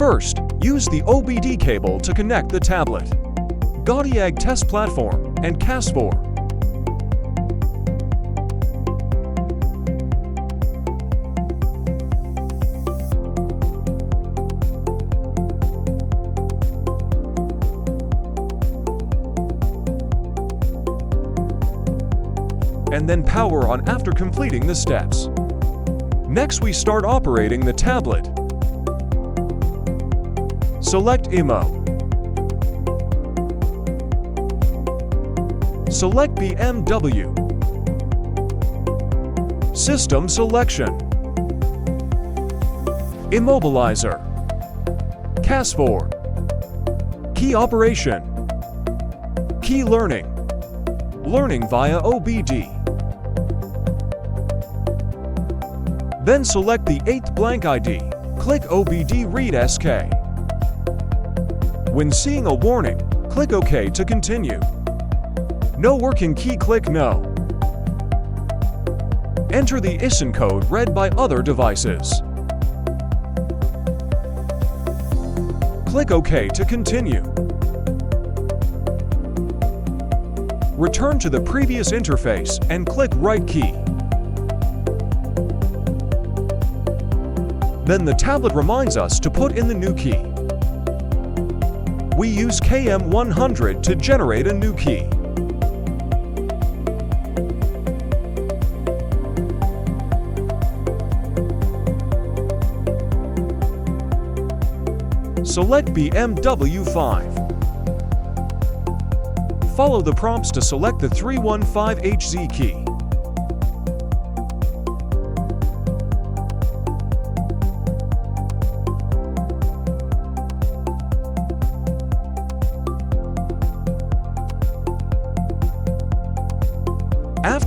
First, use the OBD cable to connect the tablet, Godiag Test Platform, and CAS4. And then power on after completing the steps. Next, we start operating the tablet. Select IMO. Select BMW. System selection. Immobilizer. CAS4. Key operation. Key learning. Learning via OBD. Then select the 8th blank ID. Click OBD Read SK. When seeing a warning, click OK to continue. No working key, click No. Enter the ISIN code read by other devices. Click OK to continue. Return to the previous interface and click Right key. Then the tablet reminds us to put in the new key. We use KM100 to generate a new key. Select BMW 5. Follow the prompts to select the 315HZ key.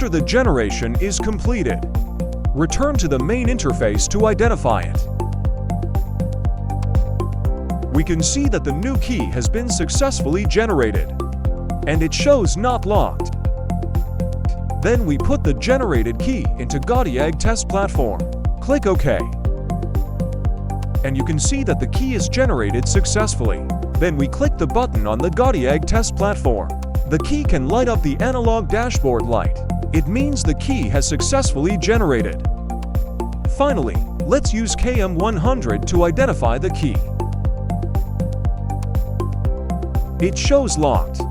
After the generation is completed, return to the main interface to identify it. We can see that the new key has been successfully generated, and it shows not locked. Then we put the generated key into Godiag Test Platform. Click OK. And you can see that the key is generated successfully. Then we click the button on the Godiag Test Platform. The key can light up the analog dashboard light. It means the key has successfully generated. Finally, let's use KM100 to identify the key. It shows locked.